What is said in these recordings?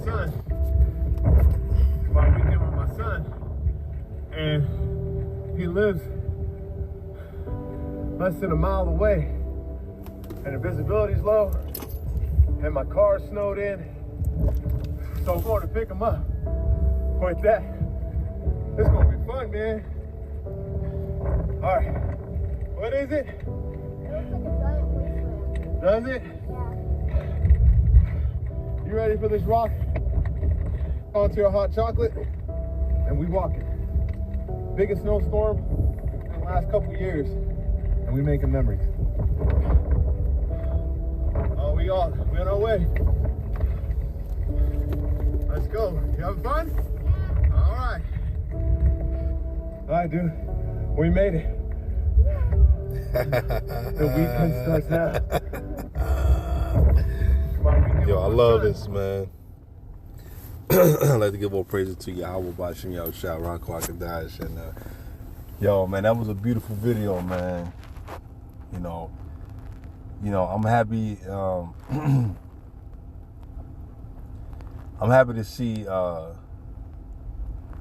son. My weekend with my son. And he lives less than a mile away. And the visibility's low. And my car's snowed in. So I'm going to pick him up. With that, it's gonna be fun, man. All right, what is it? It looks like a giant wasteland. Does it? Yeah. You ready for this rock? Onto your hot chocolate, and we walking. Biggest snowstorm in the last couple years, and we making memories. Oh, we on our way. Let's go. You having fun? All right. All right, dude. We made it. The weekend starts now. Come on, Yo, I love this, man. I'd like to give all praises to Yahweh Bashim Yahushua Rakwa and yo, man, that was a beautiful video, man. You know, I'm happy. I'm happy to see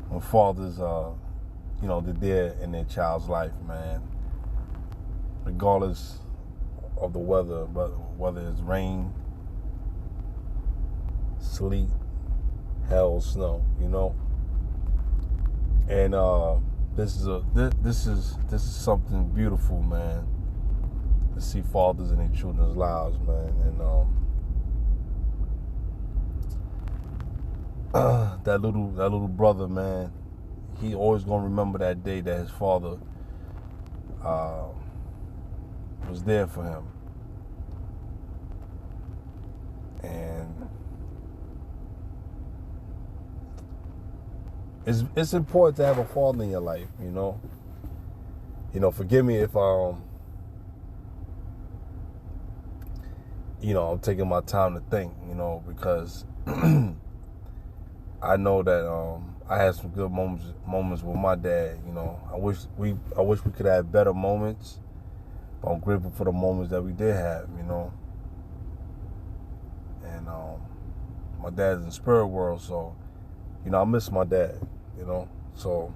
when fathers, they're there in their child's life, man. Regardless of the weather, but whether it's rain, sleet, hail, snow, And this is something beautiful, man. To see fathers in their children's lives, man, and that little brother, man, he always gonna remember that day that his father was there for him. And it's important to have a father in your life, forgive me if I'm taking my time to think, because I know that I had some good moments with my dad. I wish we could have better moments. But I'm grateful for the moments that we did have. And my dad's in the spirit world, so I miss my dad. So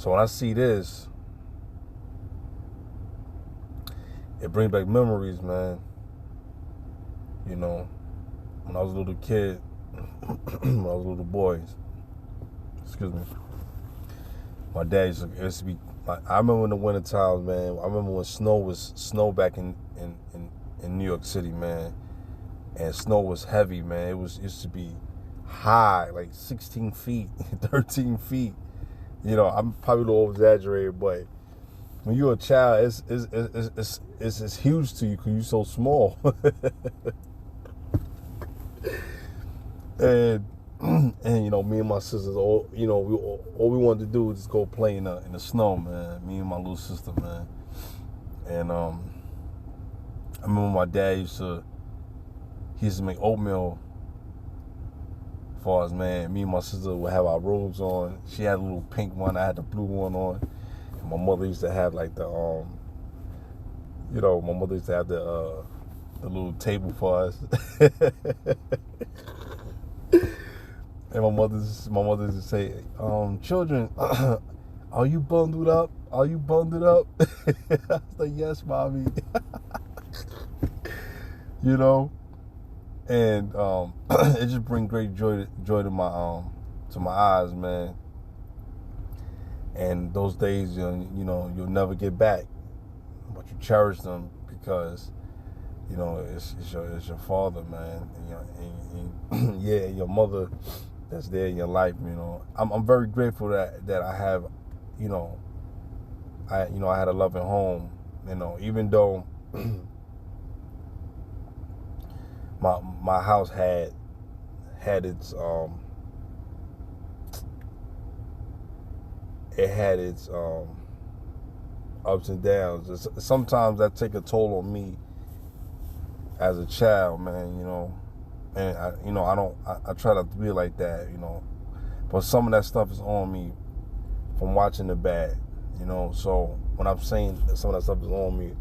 when I see this, it brings back memories, man. When I was a little kid. When I was a little boy, excuse me, my dad used to be, I remember in the winter times, man, I remember when snow back in New York City, man, and snow was heavy, man. It used to be high, like 16 feet, 13 feet. I'm probably a little over-exaggerated, but when you're a child, it's huge to you because you're so small. And me and my sisters, all we wanted to do was just go play in the snow, man. Me and my little sister, man. And I remember my dad used to make oatmeal for us, man. Me and my sister would have our robes on. She had a little pink one, I had the blue one on. And my mother used to have like the my mother used to have the little table for us. And my mother used to say, children, are you bundled up? Are you bundled up? I was like, yes, mommy. And it just brings great joy to my eyes, man. And those days, you'll never get back, but you cherish them because it's your father, man, and your mother that's there in your life. I'm very grateful that I have, I had a loving home. Even though my house had its ups and downs. Sometimes that take a toll on me as a child, man, and I try not to be like that, but some of that stuff is on me from watching the bad, so when I'm saying that some of that stuff is on me,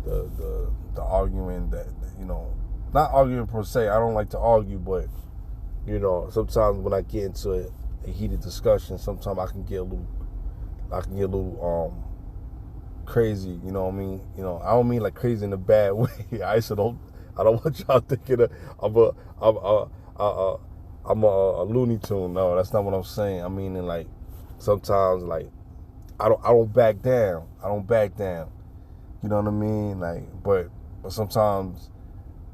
the arguing that, not arguing per se, I don't like to argue, but, You know, sometimes when I get into a heated discussion, sometimes I can get a little crazy. You know what I mean? You know, I don't mean like crazy in a bad way. I don't want y'all thinking that I'm a Looney Tune. No, that's not what I'm saying. I mean, like sometimes like I don't back down. I don't back down. You know what I mean? Like, but sometimes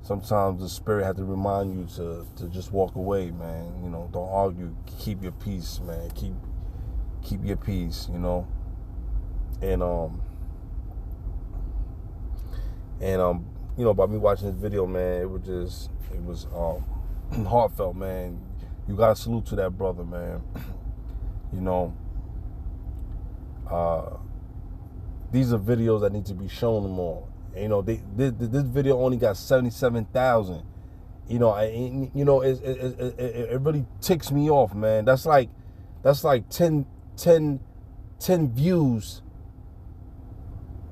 the spirit has to remind you to just walk away, man. You know, don't argue. Keep your peace, man. Keep your peace. You know, and you know, by me watching this video, man, it was heartfelt, man. You gotta salute to that brother, man. You know, these are videos that need to be shown more. And, you know, this video only got 77,000. You know, it really ticks me off, man. That's like 10 views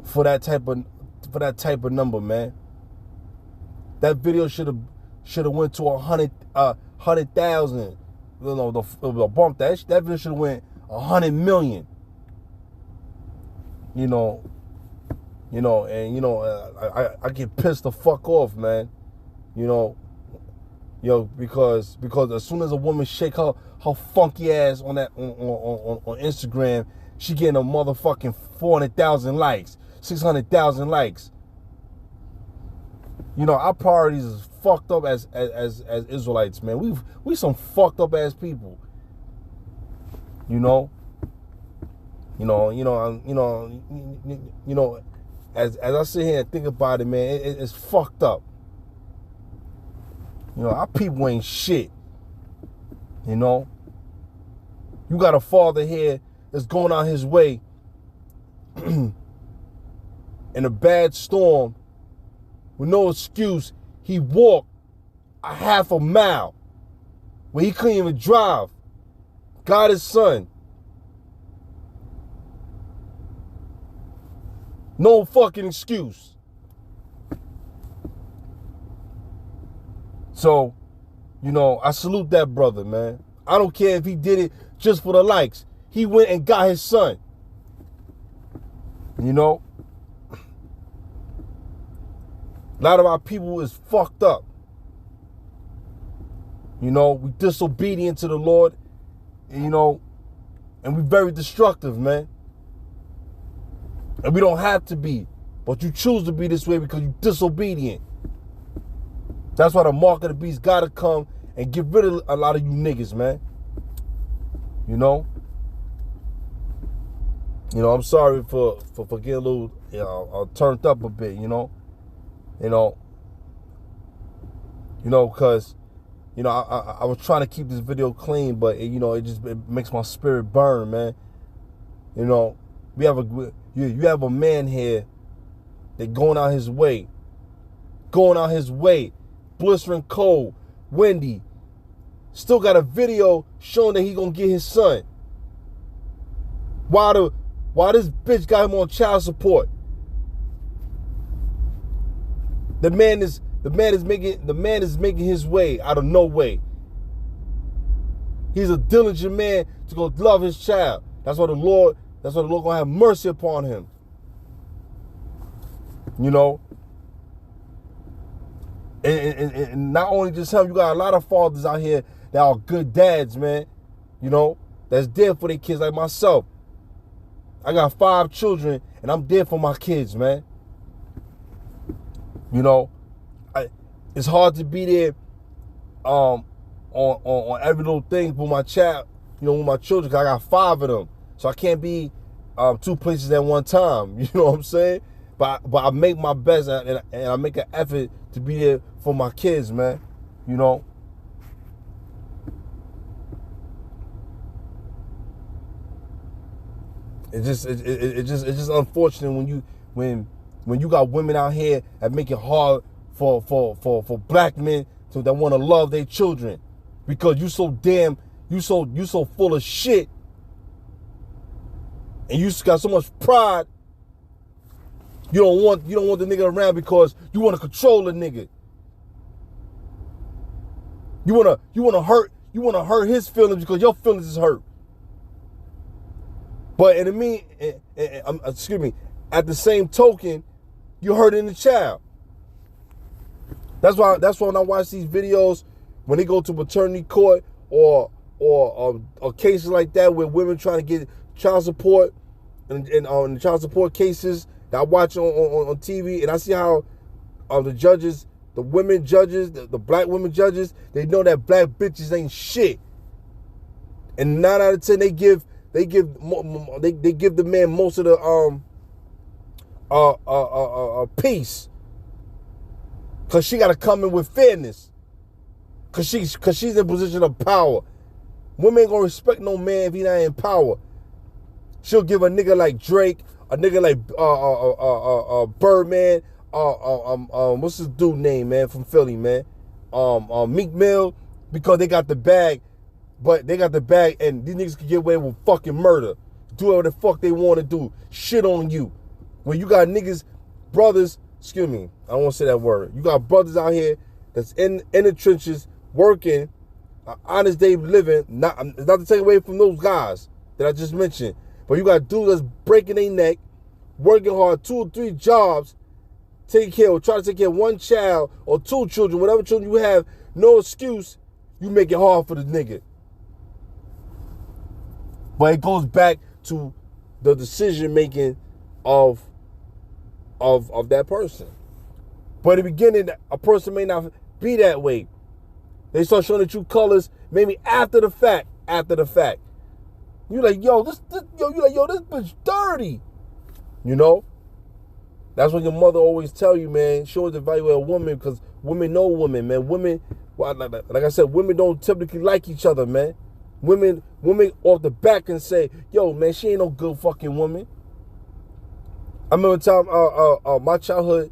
for that type of number, man. That video should have went to 100,000. You know, the bump that video should have went 100 million. You know, and you know, I get pissed the fuck off, man. You know, because as soon as a woman shake her funky ass on Instagram, she getting a motherfucking 400,000 likes, 600,000 likes. You know, our priorities is fucked up as Israelites, man. We some fucked up ass people. You know, as I sit here and think about it, man, it's fucked up. You know, our people ain't shit. You know, you got a father here that's going out his way in a bad storm with no excuse. He walked a half a mile where he couldn't even drive. Got his son. No fucking excuse. So, you know, I salute that brother, man. I don't care if he did it just for the likes. He went and got his son. You know? A lot of our people is fucked up. You know, we disobedient to the Lord. You know, and we very destructive, man. And we don't have to be. But you choose to be this way because you're disobedient. That's why the mark of the beast got to come and get rid of a lot of you niggas, man. You know? You know, I'm sorry for getting a little, you know, turned up a bit, you know? You know, because, you know, I was trying to keep this video clean, but, you know, it makes my spirit burn, man. You know, you have a man here that going out his way, blistering cold, windy, still got a video showing that he gonna get his son. Why this bitch got him on child support? The man is making his way out of no way. He's a diligent man to go love his child. That's why the Lord gonna have mercy upon him. You know? And not only just him, you got a lot of fathers out here that are good dads, man. You know, that's there for their kids like myself. I got 5 children and I'm there for my kids, man. You know, it's hard to be there on every little thing for my child, you know, with my children, because I got 5 of them. So I can't be 2 places at one time. You know what I'm saying? But I make my best and I make an effort to be there for my kids, man. You know? It's just unfortunate when you got women out here that make it hard for black men that want to love their children, because you so full of shit, and you got so much pride. You don't want the nigga around because you want to control the nigga. You wanna hurt his feelings because your feelings is hurt. But excuse me, at the same token, you're hurting the child. That's why when I watch these videos, when they go to paternity court or cases like that where women trying to get child support and child support cases that I watch on TV, and I see how the judges, the women judges, the black women judges, they know that black bitches ain't shit. And 9 out of 10 they give the man most of the peace, cause she gotta come in with fairness, cause she's in a position of power. Women ain't gonna respect no man if he not in power. She'll give a nigga like Drake, a nigga like Birdman, what's this dude name, man, from Philly, man, Meek Mill, because they got the bag. But they got the bag, and these niggas can get away with fucking murder. Do whatever the fuck they want to do. Shit on you. When you got niggas, brothers, excuse me, I don't want to say that word. You got brothers out here that's in the trenches, working, honest day living. Not to take away from those guys that I just mentioned. But you got dudes that's breaking their neck, working hard, 2 or 3 jobs, trying to take care of 1 child or 2 children, whatever children you have, no excuse, you make it hard for the nigga. But it goes back to the decision making of that person. But in the beginning, a person may not be that way. They start showing the true colors maybe after the fact. You're like, yo, this bitch dirty. You know? That's what your mother always tell you, man. Show the value of a woman, because women know women, man. Women, well, like I said, women don't typically like each other, man. Women off the back and say, yo, man, she ain't no good fucking woman. I remember time my childhood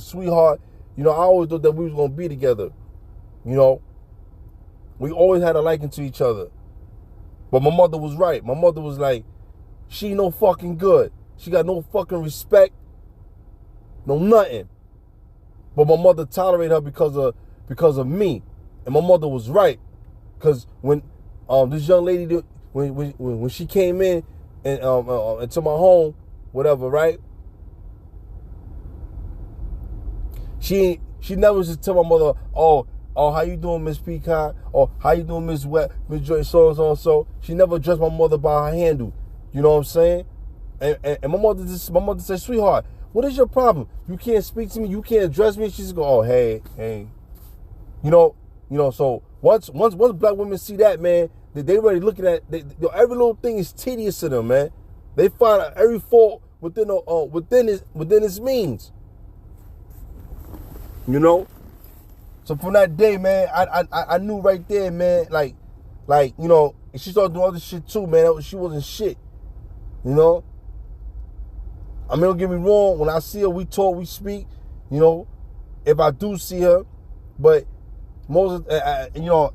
sweetheart, you know, I always thought that we was gonna be together. You know, we always had a liking to each other. But my mother was right. My mother was like, she ain't no fucking good. She got no fucking respect, no nothing. But my mother tolerated her because of me, and my mother was right. Because when this young lady, when she came in and into my home, whatever, right? She never just tell my mother, oh, how you doing, Miss Peacock? Or how you doing, Miss Joy, so and so and so. She never addressed my mother by her handle. You know what I'm saying? And my mother said, sweetheart, what is your problem? You can't speak to me. You can't address me. She just go, oh, hey. You know. So once black women see that, man, they already looking at every little thing is tedious to them, man. They find out every fault within its means. You know. So from that day, man, I knew right there, man. Like you know, and she started doing other shit too, man. She wasn't shit. You know. I mean, don't get me wrong. When I see her, we talk, we speak. You know, if I do see her, but most, you know,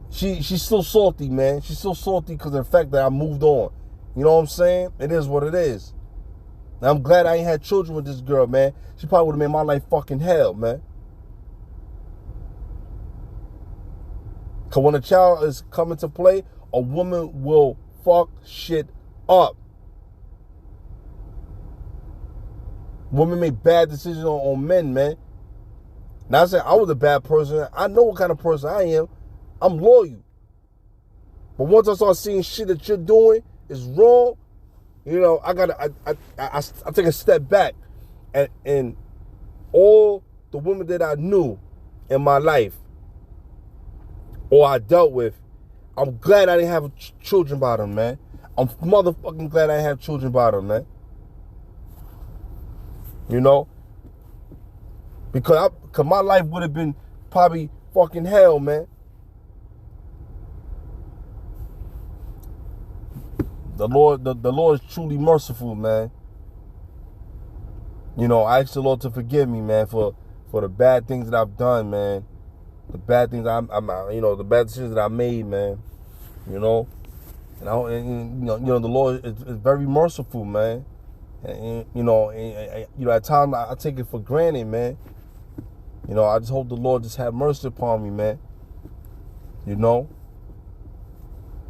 she's still salty, man. She's still salty because of the fact that I moved on. You know what I'm saying? It is what it is. And I'm glad I ain't had children with this girl, man. She probably would have made my life fucking hell, man. Because when a child is coming to play, a woman will fuck shit up. Women make bad decisions on men, man. Now, I said I was a bad person. I know what kind of person I am. I'm loyal. But once I start seeing shit that you're doing is wrong, you know, I take a step back. And all the women that I knew in my life or I dealt with, I'm glad I didn't have children by them, man. I'm motherfucking glad I didn't have children by them, man. You know? Because my life would have been probably fucking hell, man. The Lord is truly merciful, man. You know, I ask the Lord to forgive me, man, for the bad things that I've done, man. The bad things the bad decisions that I made, man. You know, and the Lord is very merciful, man. And at times I take it for granted, man. You know, I just hope the Lord just have mercy upon me, man. You know?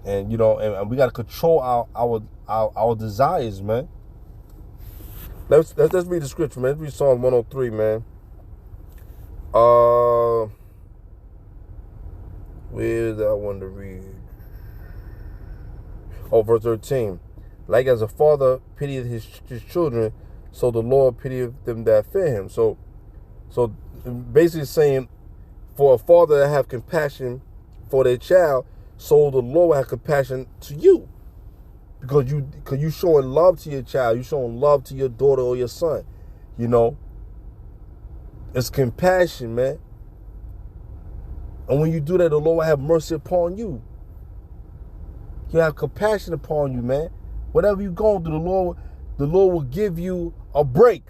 And, you know, and we got to control our desires, man. Let's read the scripture, man. Let's read Psalm 103, man. Where is that one to read? Oh, verse 13. Like as a father pitieth his children, so the Lord pitieth them that fear him. So basically saying, for a father to have compassion for their child, so the Lord will have compassion to you. Because you showing love to your child, you showing love to your daughter or your son. You know? It's compassion, man. And when you do that, the Lord will have mercy upon you. He'll have compassion upon you, man. Whatever you're going through, the Lord will give you a break.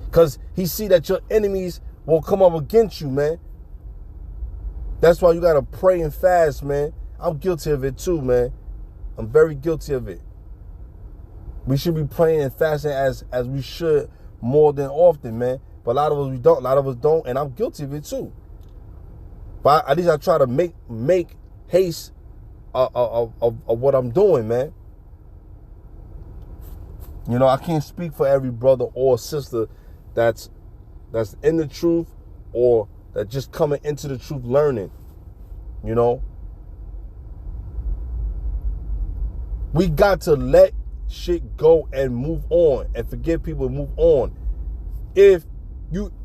Because he see that your enemies will come up against you, man. That's why you got to pray and fast, man. I'm guilty of it too, man. I'm very guilty of it. We should be praying and fasting as we should more than often, man. But a lot of us we don't. A lot of us don't, and I'm guilty of it too. But at least I try to make haste of what I'm doing, man. You know, I can't speak for every brother or sister that's in the truth or that just coming into the truth learning. You know, we got to let shit go and move on and forgive people and move on. If you're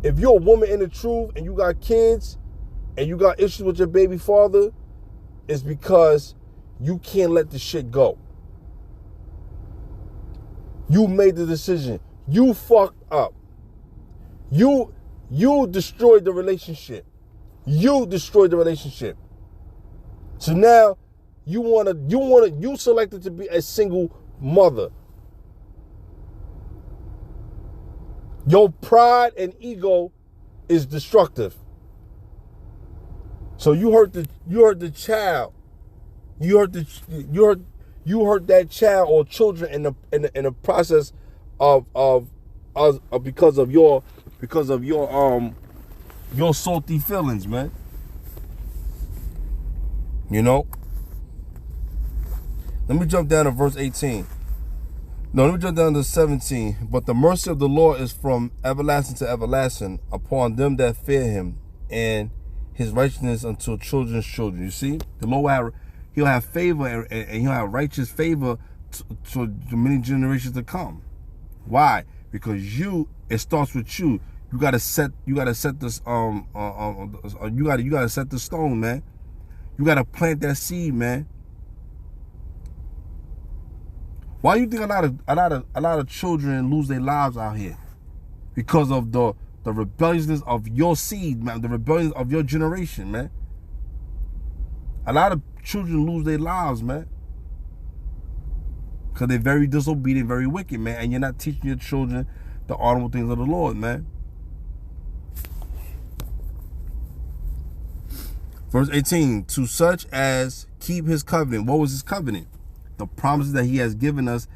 a woman in the truth and you got kids and you got issues with your baby father, it's because you can't let the shit go. You made the decision. You fucked up. You destroyed the relationship. You destroyed the relationship. So now you selected to be a single mother. Your pride and ego is destructive. So you hurt the child. You hurt that child or children in the process of because of your salty feelings, man. You know? Let me jump down to verse 18. No, let me jump down to 17. But the mercy of the Lord is from everlasting to everlasting upon them that fear him, and his righteousness until children's children. You see? The Lord he'll have favor and he'll have righteous favor to many generations to come. Why? Because it starts with you. You gotta set this you gotta set the stone, man. You gotta plant that seed, man. Why do you think a lot of children lose their lives out here? Because of the rebelliousness of your seed, man, the rebellion of your generation, man. A lot of children lose their lives, man. Because they're very disobedient, very wicked, man. And you're not teaching your children the honorable things of the Lord, man. Verse 18, to such as keep his covenant. What was his covenant? The promises that he has given us,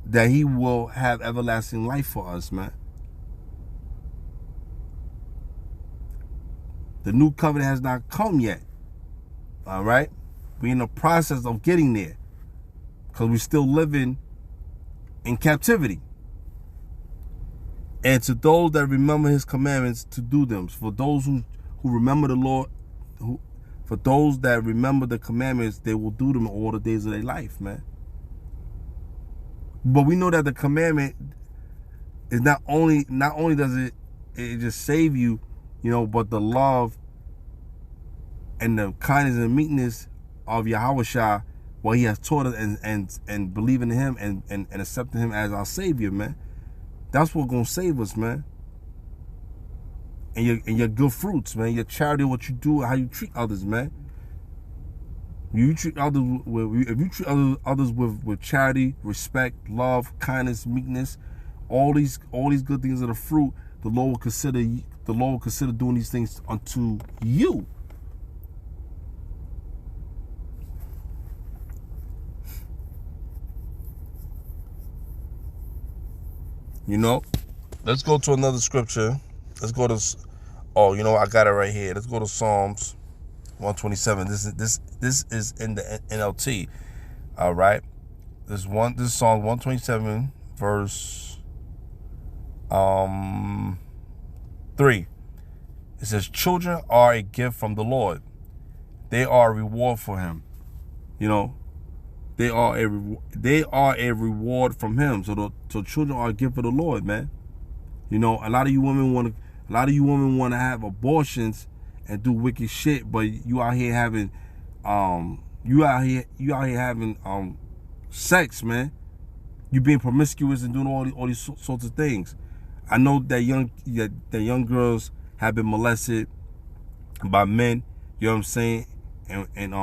that he will have everlasting life for us, man. The new covenant has not come yet. All right? We're in the process of getting there. Because we're still living in captivity. And to those that remember his commandments to do them. For those who remember the Lord, for those that remember the commandments, they will do them all the days of their life, man. But we know that the commandment is not only does it just save you, you know, but the love and the kindness and meekness of Yahushua, what he has taught us, and believing in him and accepting him as our Savior, man. That's what's gonna save us, man. And your good fruits, man. Your charity, what you do, how you treat others, man. You treat others if you treat others with charity, respect, love, kindness, meekness, all these good things are the fruit. The Lord will consider doing these things unto you. You know, let's go to another scripture. Let's go to, oh, you know, I got it right here. Let's go to Psalms 127. This is in the NLT. All right. This is Psalm 127, verse 3. It says, children are a gift from the Lord. They are a reward for him. You know, they are a reward from him. So children are a gift for the Lord, man. You know, a lot of you women want to have abortions and do wicked shit, but you out here having sex, man. You being promiscuous and doing all these sorts of things. I know that young girls have been molested by men, you know what I'm saying, and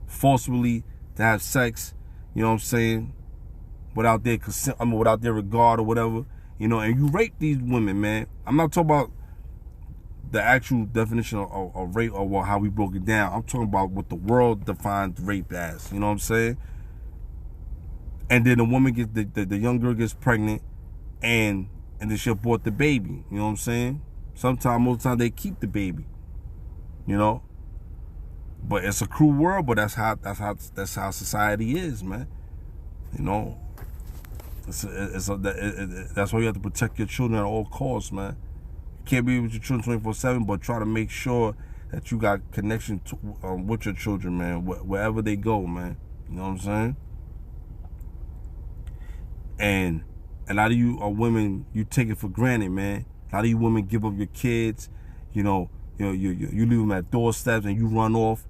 forcefully to have sex, you know what I'm saying, without their consent, without their regard or whatever, you know, and you rape these women, man. I'm not talking about the actual definition of rape or how we broke it down. I'm talking about what the world defines rape as, you know what I'm saying? And then the woman gets, the young girl gets pregnant, and then she abort the baby, you know what I'm saying? Most of the time they keep the baby, you know? But it's a cruel world, but that's how society is, man. You know? That's why you have to protect your children at all costs, man. You can't be with your children 24/7, but try to make sure that you got connection with your children, man, wherever they go, man. You know what I'm saying? And a lot of you are women, you take it for granted, man. A lot of you women give up your kids, you leave them at doorsteps and you run off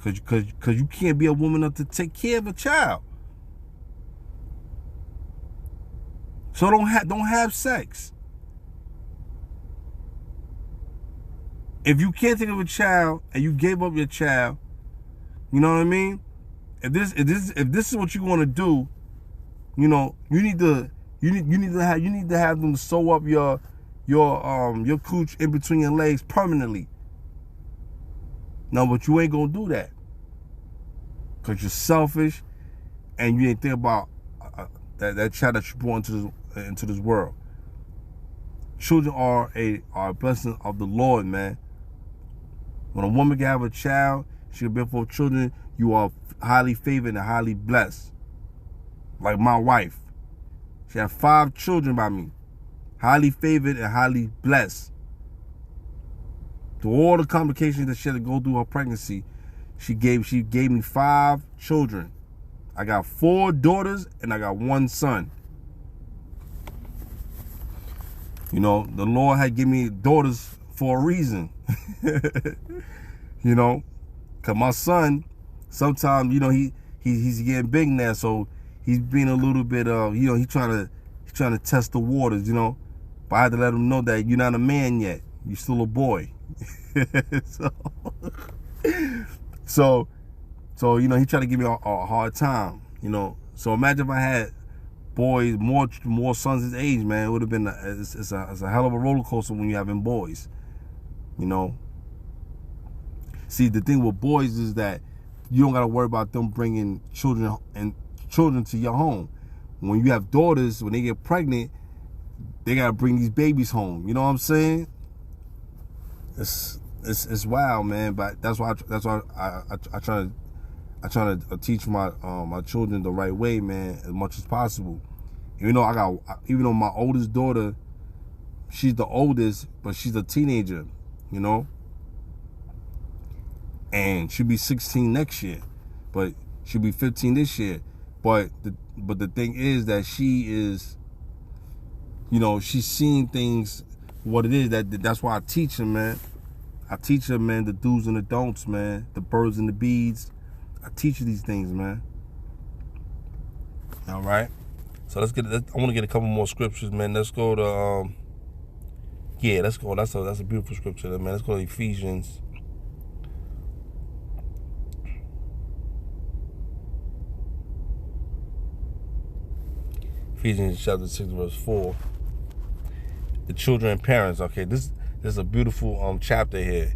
because you can't be a woman enough to take care of a child. So don't have sex. If you can't think of a child and you gave up your child, you know what I mean? If this is what you want to do, you know, you need to have them sew up your cooch in between your legs permanently. No, but you ain't gonna do that because you're selfish and you ain't think about that child that you brought into this world. Children are a blessing of the Lord, man. When a woman can have a child, she can bear 4 children, you are highly favored and highly blessed. Like my wife. She had 5 children by me. Highly favored and highly blessed. Through all the complications that she had to go through her pregnancy, she gave me 5 children. I got 4 daughters and I got 1 son. You know, the Lord had given me daughters for a reason. You know, cause my son, sometimes, you know, he's getting big now, so he's being a little bit he's trying to test the waters, you know. But I had to let him know that you're not a man yet. You're still a boy. So you know, he tried to give me a hard time, you know. So imagine if I had boys, more sons his age, man. It would have been it's a hell of a roller coaster when you're having boys, you know. See, the thing with boys is that you don't got to worry about them bringing children to your home. When you have daughters, when they get pregnant, they got to bring these babies home. You know what I'm saying? It's wild, man. But that's why I try to teach my children the right way, man, as much as possible. Even though my oldest daughter, she's the oldest, but she's a teenager, you know. And she'll be 16 next year, but she'll be 15 this year. But the thing is that she is, you know, she's seeing things what it is. That's why I teach her, man. I teach her, man, the do's and the don'ts, man, the birds and the bees. I teach her these things, man. All right. So I want to get a couple more scriptures, man. Let's go to let's go. That's a beautiful scripture, man. Let's go to Ephesians. Ephesians chapter 6, verse 4. The children and parents. Okay, this is a beautiful chapter here.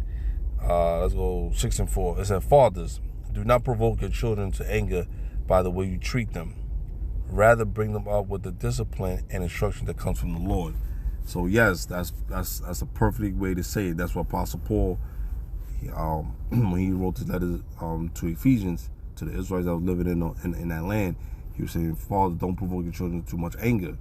Let's go 6 and 4. It said, fathers, do not provoke your children to anger by the way you treat them. rather bring them up with the discipline and instruction that comes from the Lord. So yes, that's a perfect way to say it. That's what Apostle Paul, when he wrote the letter to Ephesians, to the Israelites that was living in that land, he was saying, Father, don't provoke your children to too much anger,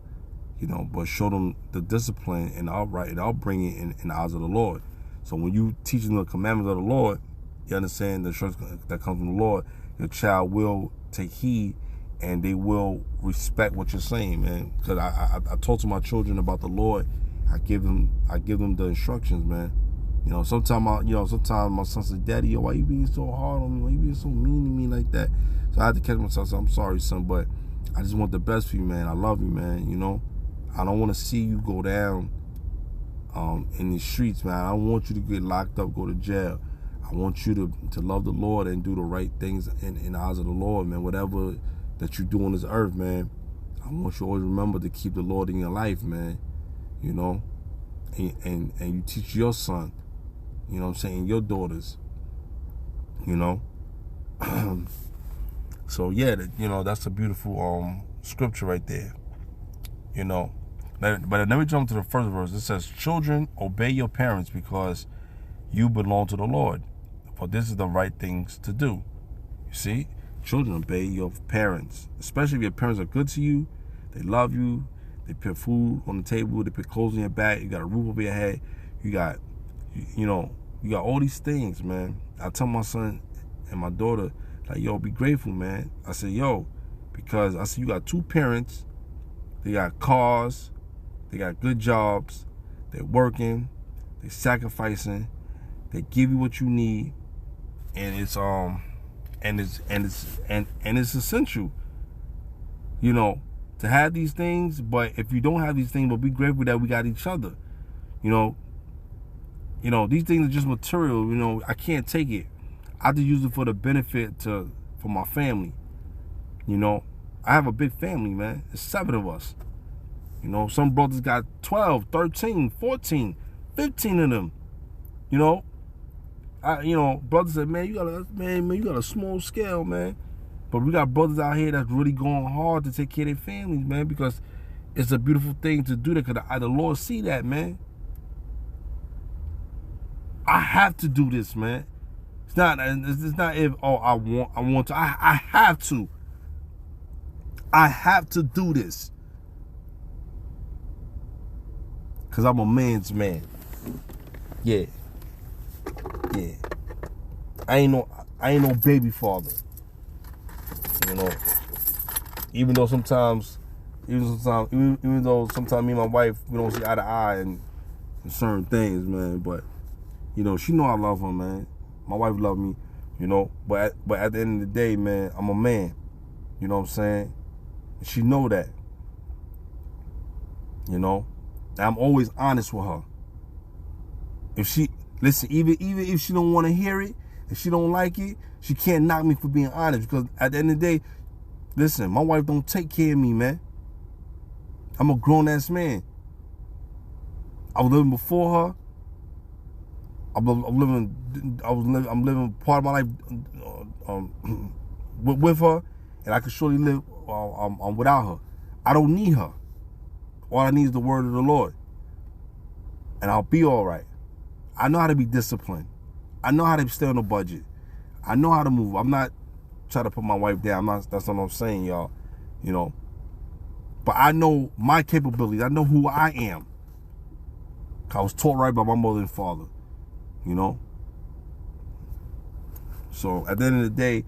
but show them the discipline and the upright and upbringing in the eyes of the Lord. So when you teach them the commandments of the Lord, you understand the instruction that comes from the Lord, your child will take heed and they will respect what you're saying, man. Because I talk to my children about the Lord. I give them the instructions, man. Sometimes my son says, Daddy, why you being so hard on me? Why you being so mean to me like that? So I had to catch myself. So I'm sorry, son, but I just want the best for you, man. I love you, man. I don't want to see you go down in these streets, man. I don't want you to get locked up, go to jail. I want you to love the Lord and do the right things in the eyes of the Lord, man. Whatever that you do on this earth, man, I want you to always remember to keep the Lord in your life, man. And you teach your son, your daughters, So yeah, that's a beautiful scripture right there, But let me jump to the first verse. It says, children, obey your parents because you belong to the Lord, for this is the right things to do. You see, children, obey your parents, especially if your parents are good to you, they love you, they put food on the table, they put clothes on your back, you got a roof over your head, you got all these things, man. I tell my son and my daughter, like, yo, be grateful, man. I said, yo, because I said, you got two parents, they got cars, they got good jobs, they're working, they're sacrificing, they give you what you need, and it's essential, to have these things. But if you don't have these things, but be grateful that we got each other. These things are just material. I can't take it. I have to use it for the benefit for my family. I have a big family, man. There's 7 of us. Some brothers got 12, 13, 14, 15 of them. Brothers said, man, you got a small scale, man. But we got brothers out here that's really going hard to take care of their families, man, because it's a beautiful thing to do that, because the Lord see that, man. I have to do this, man. It's not if, I want to. I have to. I have to do this. Because I'm a man's man. Yeah. Yeah. I ain't no baby father. Even though sometimes me and my wife, we don't see eye to eye in certain things, man. But she know I love her, man. My wife love me, But at the end of the day, man, I'm a man. You know what I'm saying? And she know that. And I'm always honest with her. If she even if she don't want to hear it, if she don't like it, she can't knock me for being honest. Because at the end of the day, listen, my wife don't take care of me, man. I'm a grown ass man. I was living before her. I'm living part of my life with her, and I can surely live without her. I don't need her. All I need is the word of the Lord, and I'll be all right. I know how to be disciplined. I know how to stay on a budget. I know how to move. I'm not trying to put my wife down. That's what I'm saying, y'all. But I know my capabilities. I know who I am. I was taught right by my mother and father. So at the end of the day,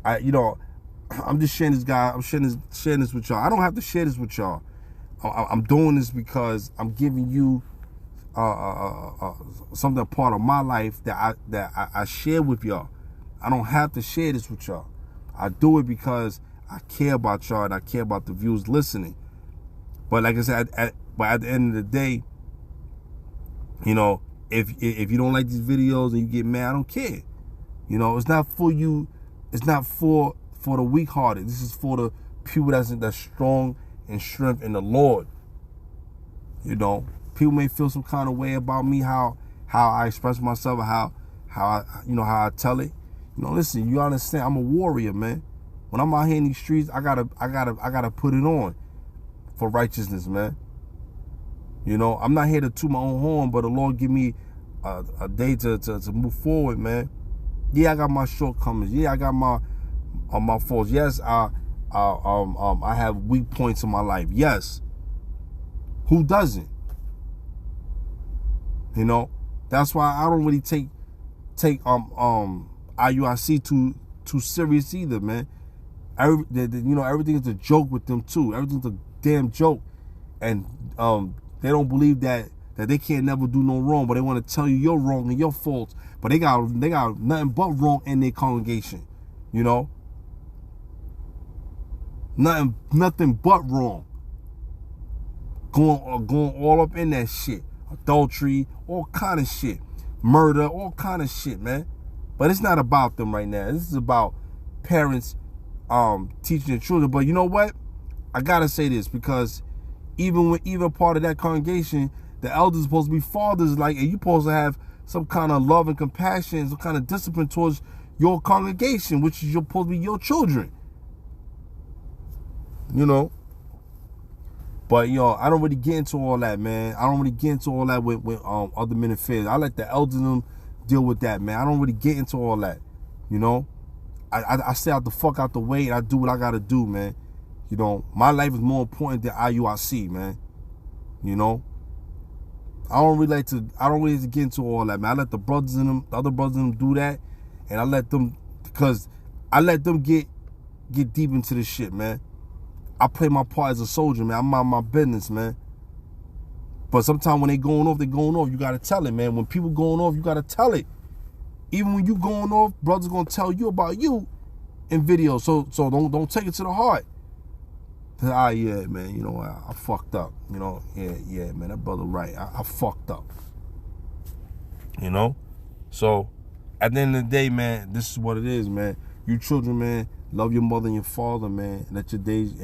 I'm just sharing this, guy. I'm sharing this with y'all. I don't have to share this with y'all. I'm doing this because I'm giving you something, part of my life that I share with y'all. I don't have to share this with y'all. I do it because I care about y'all and I care about the viewers listening. But like I said, at the end of the day, if you don't like these videos and you get mad, I don't care. It's not for you. It's not for the weak-hearted. This is for the people that's strong and strength in the Lord. People may feel some kind of way about me, how I express myself, how I tell it. Listen, you understand, I'm a warrior, man. When I'm out here in these streets, I gotta put it on for righteousness, man. You know, I'm not here to toot my own horn, but the Lord give me a day to move forward, man. Yeah, I got my shortcomings. Yeah, I got my faults. Yes, I have weak points in my life. Yes. Who doesn't? You know, that's why I don't really take IUIC too serious either, man. You know, everything is a joke with them too. Everything's a damn joke, and they don't believe that they can't never do no wrong, but they want to tell you you're wrong and your faults. But they got nothing but wrong in their congregation, you know. Nothing but wrong. Going all up in that shit. Adultery, all kind of shit. Murder, all kind of shit, man. But it's not about them right now. This is about parents teaching their children. But you know what? I gotta say this, because even part of that congregation, the elders are supposed to be fathers, like, and you're supposed to have some kind of love and compassion, some kind of discipline towards your congregation, which is supposed to be your children. You know. But, I don't really get into all that, man. I don't really get into all that with other men affairs. I let the elders them deal with that, man. I don't really get into all that, you know. I stay out the fuck out the way, and I do what I gotta do, man. You know, my life is more important than IUIC, man. You know. I don't really get into all that, man. I let the other brothers in them do that, and I let them, because I let them get deep into this shit, man. I play my part as a soldier, man. I mind my business, man. But sometimes when they going off, you gotta tell it, man. When people going off, you gotta tell it. Even when you going off, brothers gonna tell you about you in videos. So don't take it to the heart. Yeah, man, you know, I fucked up. You know, yeah, man, that brother right. I fucked up. You know? So, at the end of the day, man, this is what it is, man. You children, man, love your mother and your father, man. Let your days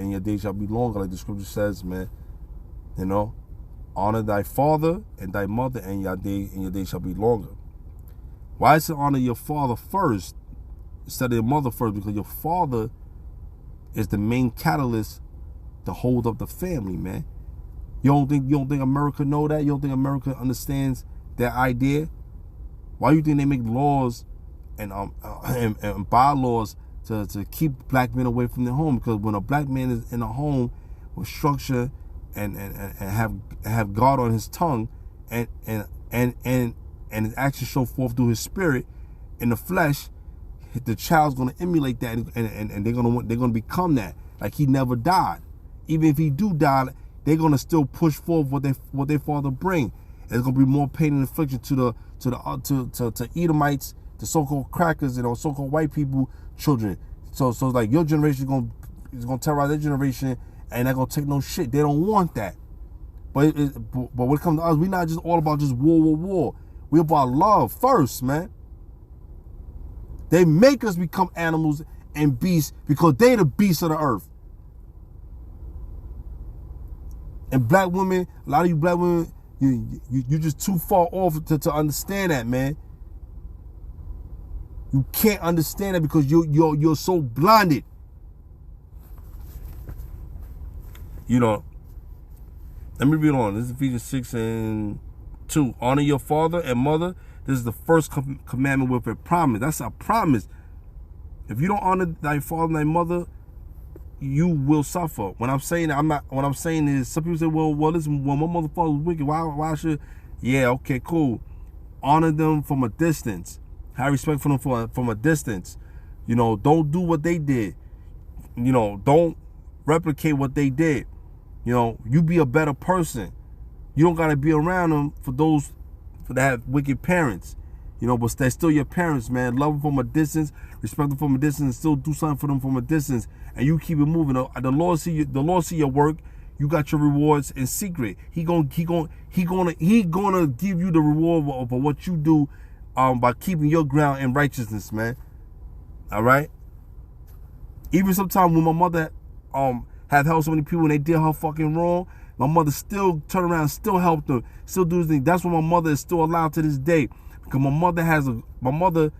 shall be longer, like the scripture says, man. You know? Honor thy father and thy mother, and your days shall be longer. Why is it honor your father first instead of your mother first? Because your father is the main catalyst to hold up the family, man. You don't think America know that? You don't think America understands that idea? Why do you think they make laws and bylaws to keep black men away from their home? Because when a black man is in a home with structure and have God on his tongue and his actions show forth through his spirit in the flesh, the child's gonna emulate that, and they're gonna become that. Like he never died. Even if he do die, they're gonna still push forward what their father bring. And it's gonna be more pain and affliction to Edomites, the so-called crackers, so-called white people, children. So it's like your generation is gonna terrorize their generation, and they're gonna take no shit. They don't want that. But when it comes to us, we're not just all about just war. We're about love first, man. They make us become animals and beasts because they the beasts of the earth. And black women, a lot of you black women, you just too far off to understand that, man. You can't understand that because you're so blinded. You know. Let me read on. This is Ephesians 6:2. Honor your father and mother. This is the first commandment with a promise. That's a promise. If you don't honor thy father and thy mother, you will suffer. When I'm saying that, what I'm saying is, some people say, well, listen, when my mother father was wicked, why should? Yeah, okay, cool. Honor them from a distance. Have respect for them from a distance. You know, don't do what they did. You know, don't replicate what they did. You know, you be a better person. You don't gotta be around them for that have wicked parents. You know, but they're still your parents, man. Love them from a distance, respect them from a distance, and still do something for them from a distance. And you keep it moving. The Lord see your work. You got your rewards in secret. He gonna give you the reward for what you do, by keeping your ground in righteousness, man. All right. Even sometimes when my mother had helped so many people and they did her fucking wrong, my mother still turn around, still help them, still do this thing. That's why my mother is still alive to this day, because my mother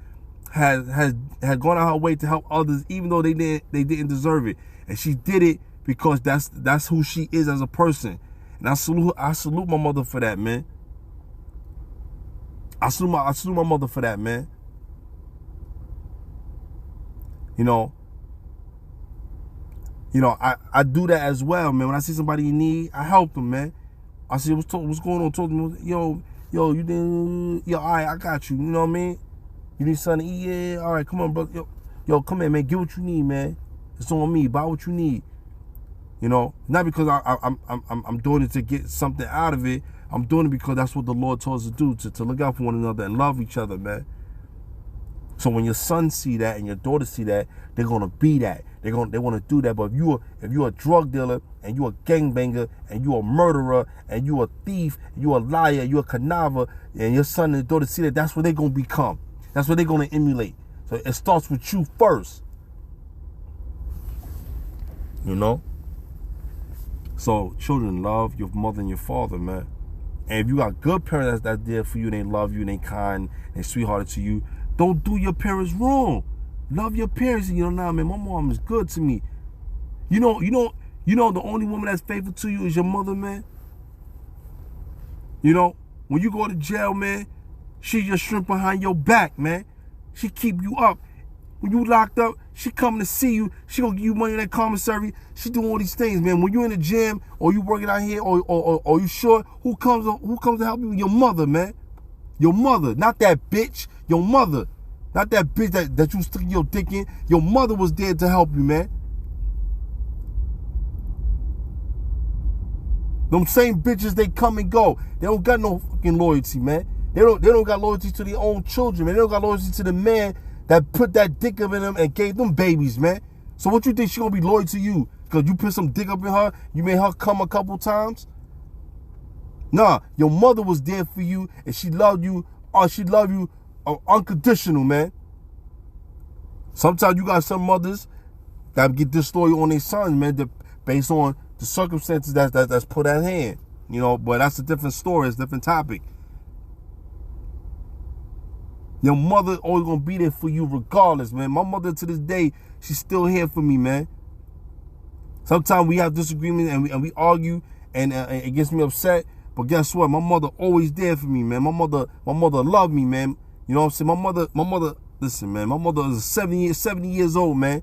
has gone out her way to help others, even though they didn't deserve it, and she did it because that's who she is as a person. And I salute my mother for that, man. I salute my mother for that, man. You know, I do that as well, man. When I see somebody in need, I help them, man. I see what's going on. Told them, yo, you didn't, all right, I got you. You know what I mean? You need something to eat? Yeah, all right, come on, bro. Yo, come here, man. Get what you need, man. It's on me. Buy what you need. You know, not because I'm doing it to get something out of it. I'm doing it because that's what the Lord told us to do, to look out for one another and love each other, man. So when your sons see that and your daughters see that, they're gonna be that. They want to do that. But if you're a drug dealer and you're a gangbanger and you're a murderer and you're a thief, you're a liar, you're a conniver, and your son and daughter see that, that's what they're gonna become. That's what they're gonna emulate. So it starts with you first. You know? So children, love your mother and your father, man. And if you got good parents that's there for you, they love you, they kind, they sweethearted to you, don't do your parents wrong. Love your parents. And nah, man, my mom is good to me. You know, the only woman that's faithful to you is your mother, man. You know, when you go to jail, man, she just shrimp behind your back, man. She keep you up. When you locked up, she coming to see you. She gonna give you money in that commissary. She doing all these things, man. When you in the gym or you working out here or you short, who comes to help you? Your mother, man. Your mother, not that bitch. Your mother, not that bitch that you sticking your dick in. Your mother was there to help you, man. Them same bitches, they come and go. They don't got no fucking loyalty, man. They don't got loyalty to their own children, man. They don't got loyalty to the man that put that dick up in them and gave them babies, man. So what you think she gonna be loyal to you? Because you put some dick up in her, you made her come a couple times? Nah, your mother was there for you and she loved you, or she loved you unconditional, man. Sometimes you got some mothers that get disloyal on their sons, man, based on the circumstances that's put at hand. You know, but that's a different story, it's a different topic. Your mother always gonna be there for you regardless, man. My mother to this day, she's still here for me, man. Sometimes we have disagreements and we argue and it gets me upset. But guess what? My mother always there for me, man. My mother loved me, man. You know what I'm saying? My mother, listen, man, my mother is 70 years old, man.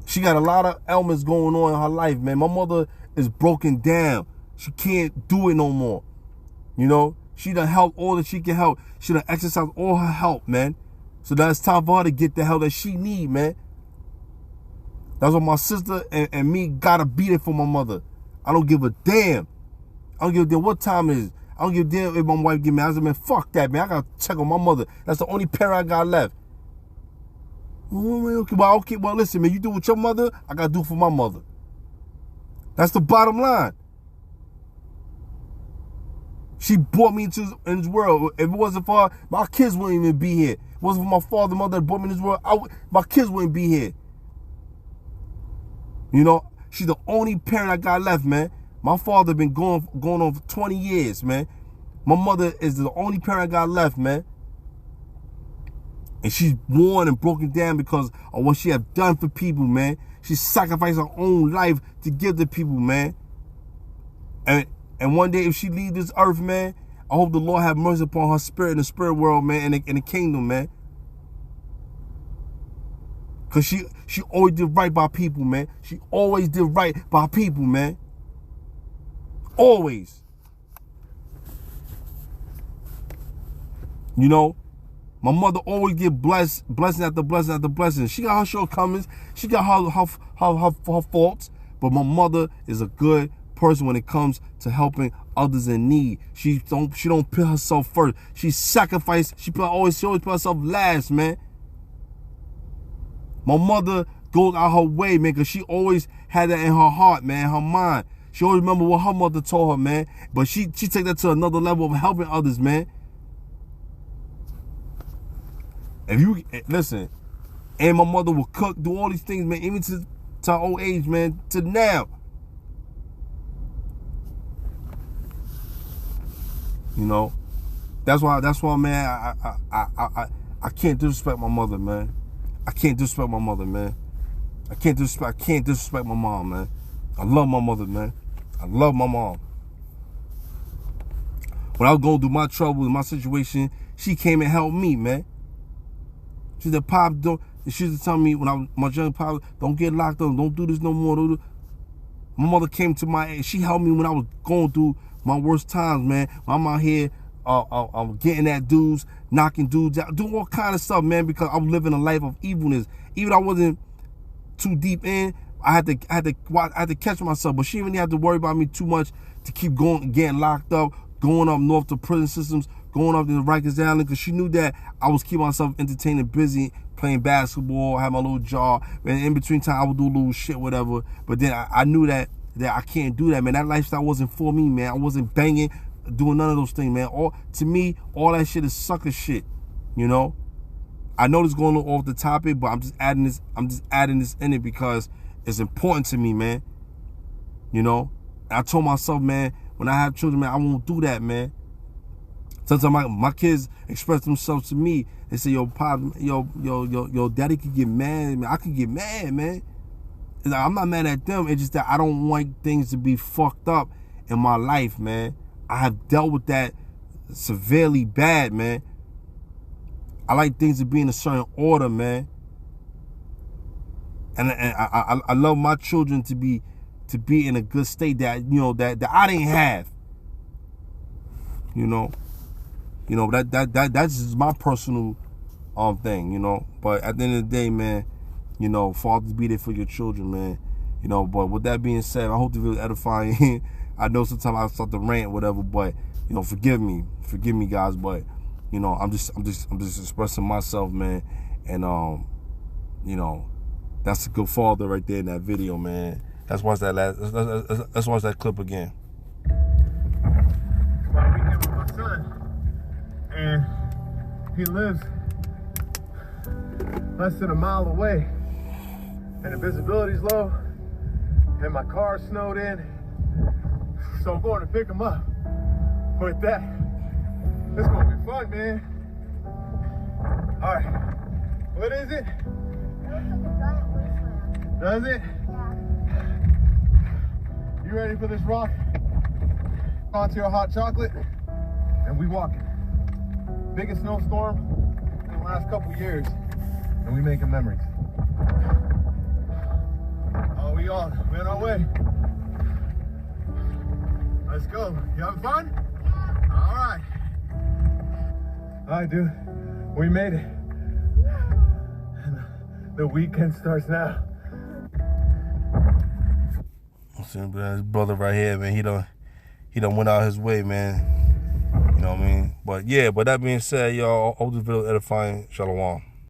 She got a lot of ailments going on in her life, man. My mother is broken down. She can't do it no more. You know? She done help all that she can help. She done exercise all her help, man. So now it's time for her to get the help that she need, man. That's what my sister and me gotta be there for my mother. I don't give a damn. I don't give a damn what time it is. I don't give a damn if my wife get mad. I said, man, fuck that, man. I gotta check on my mother. That's the only parent I got left. Okay, well, listen, man, you do with your mother, I gotta do for my mother. That's the bottom line. She brought me into this world. If it wasn't for her, my kids wouldn't even be here. If it wasn't for my father and mother that brought me in this world, my kids wouldn't be here. You know, she's the only parent I got left, man. My father been going on for 20 years, man. My mother is the only parent I got left, man. And she's worn and broken down because of what she have done for people, man. She sacrificed her own life to give to people, man. And one day, if she leaves this earth, man, I hope the Lord have mercy upon her spirit in the spirit world, man, in the kingdom, man. Because she always did right by people, man. She always did right by people, man. Always. You know, my mother always get blessing after blessing after blessing. She got her shortcomings. She got her faults. But my mother is a good person when it comes to helping others in need. She don't put herself first. She sacrificed. She always put herself last, man. My mother goes out her way, man, because she always had that in her heart, man, her mind. She always remember what her mother told her, man. But she take that to another level of helping others, man. If you listen, and my mother will cook, do all these things, man, even to her old age, man, to now. You know, That's why, man. I can't disrespect my mother, man. I can't disrespect my mother, man. I can't disrespect my mom, man. I love my mother, man. I love my mom. When I was going through my trouble and my situation, she came and helped me, man. She said, Pop, don't. She used to tell me when I was my young Pop, don't get locked up. Don't do this no more. My mother came to my aid. She helped me when I was going through my worst times, man. I'm out here I'm getting at dudes, knocking dudes out, doing all kind of stuff, man, because I'm living a life of evilness. Even though I wasn't too deep in, I had to catch myself. But she didn't really have to worry about me too much to keep going, getting locked up, going up north to prison systems, going up to the Rikers Island, because she knew that I was keeping myself entertained and busy, playing basketball, have my little job, and in between time I would do a little shit, whatever. But then I knew that I can't do that, man. That lifestyle wasn't for me, man. I wasn't banging, doing none of those things, man. To me, all that shit is sucker shit, you know. I know this is going off the topic, but I'm just adding this in it because it's important to me, man. You know, and I told myself, man, when I have children, man, I won't do that, man. Sometimes my kids express themselves to me. They say, yo, Pop, yo, daddy could get mad, man. I could get mad, man. I'm not mad at them. It's just that I don't want things to be fucked up in my life, man. I have dealt with that severely bad, man. I like things to be in a certain order, man. And I love my children to be in a good state that, you know, that I didn't have. You know, that's just my personal thing, you know. But at the end of the day, man, you know, fathers, be there for your children, man. You know, but with that being said, I hope to be edifying. I know sometimes I start to rant, whatever, but you know, forgive me, guys. But you know, I'm just expressing myself, man. And you know, that's a good father right there in that video, man. Let's watch that clip again. My weekend with my son, and he lives less than a mile away, and the visibility's low, and my car's snowed in, so I'm going to pick him up. With that, it's gonna be fun, man. All right, what is it? It looks like a giant wasteland. Does it? Yeah. You ready for this rock? Onto your hot chocolate, and we walking. Biggest snowstorm in the last couple years, and we making memories. Oh, we on our way. Let's go. You having fun? Yeah. All right. All right, dude. We made it. And the weekend starts now. His brother right here, man. He done went out his way, man. You know what I mean? But yeah, but that being said, y'all, I hope this video edifying. Shalom.